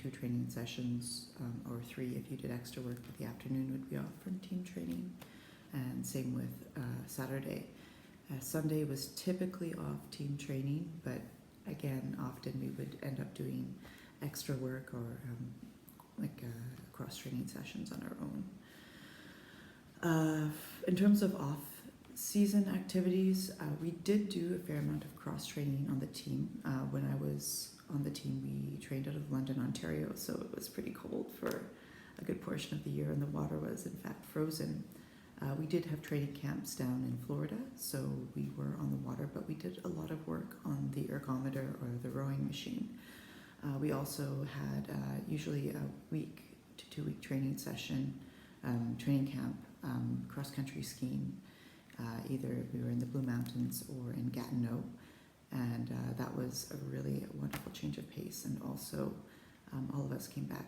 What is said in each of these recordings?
2 training sessions, or 3 if you did extra work, but the afternoon would be off from team training. And same with Saturday. Sunday was typically off team training, but again, often we would end up doing extra work or cross-training sessions on our own. In terms of off-season activities, we did do a fair amount of cross-training on the team. When I was on the team, we trained out of London, Ontario, so it was pretty cold for a good portion of the year, and the water was in fact frozen. We did have training camps down in Florida, so we were on the water, but we did a lot of work on the ergometer or the rowing machine. We also had usually a week to 2 week training session, training camp, cross-country skiing. Either we were in the Blue Mountains or in Gatineau, and that was a really wonderful change of pace, and also all of us came back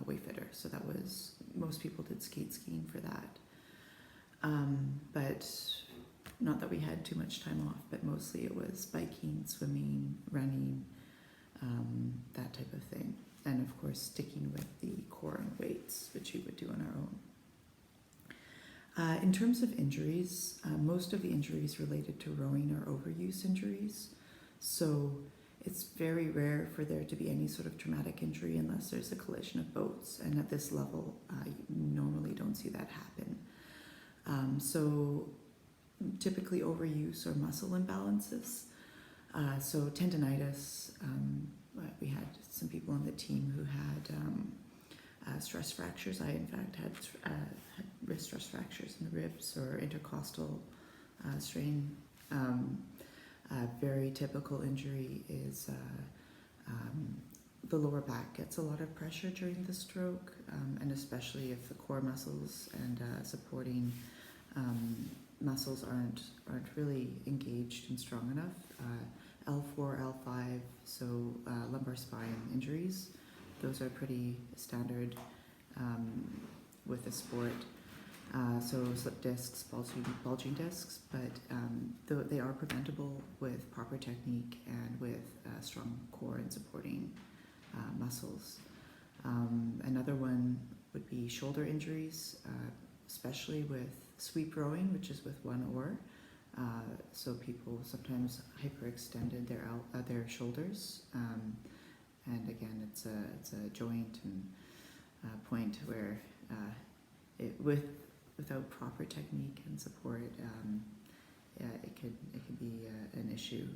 way fitter, so that was, most people did skiing for that. But not that we had too much time off, but mostly it was biking, swimming, running, that type of thing. And of course, sticking with the core and weights, which we would do on our own. In terms of injuries, most of the injuries related to rowing are overuse injuries. So it's very rare for there to be any sort of traumatic injury unless there's a collision of boats. And at this level, you normally don't see that happen. So typically overuse or muscle imbalances. So tendinitis, we had some people on the team who had stress fractures. I in fact had wrist stress fractures in the ribs or intercostal strain. Very typical injury is the lower back gets a lot of pressure during the stroke, and especially if the core muscles and supporting muscles aren't really engaged and strong enough. L4, L5, so lumbar spine injuries, those are pretty standard with the sport. So slip discs, bulging discs, but they are preventable with proper technique and with strong core and supporting muscles. Another one would be shoulder injuries, especially with sweep rowing, which is with one oar. So people sometimes hyperextended their shoulders, and again, it's a joint and point where without proper technique and support, it could be an issue.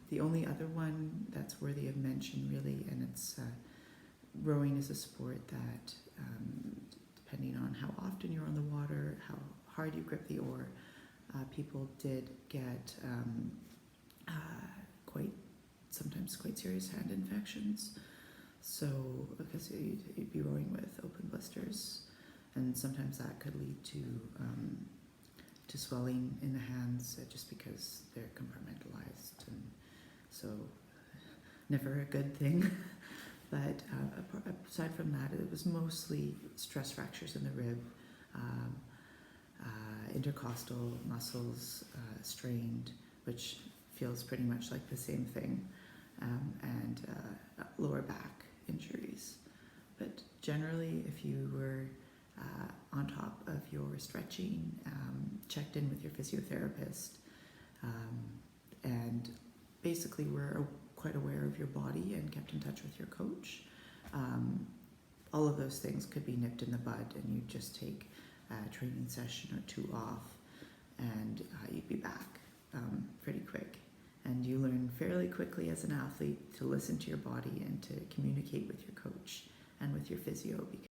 The only other one that's worthy of mention, really, and it's rowing is a sport that, depending on how often you're on the water, how hard you grip the oar, people did get sometimes quite serious hand infections. So because you'd be rowing with open blisters, and sometimes that could lead to swelling in the hands just because they're compartmentalized, and so never a good thing. But aside from that, it was mostly stress fractures in the rib, intercostal muscles strained, which feels pretty much like the same thing, and lower back injuries. But generally, if you were on top of your stretching, checked in with your physiotherapist, and basically were quite aware of your body and kept in touch with your coach, all of those things could be nipped in the bud, and you'd just take a training session or 2 off, and you'd be back pretty quick. And you learn fairly quickly as an athlete to listen to your body and to communicate with your coach and with your physio,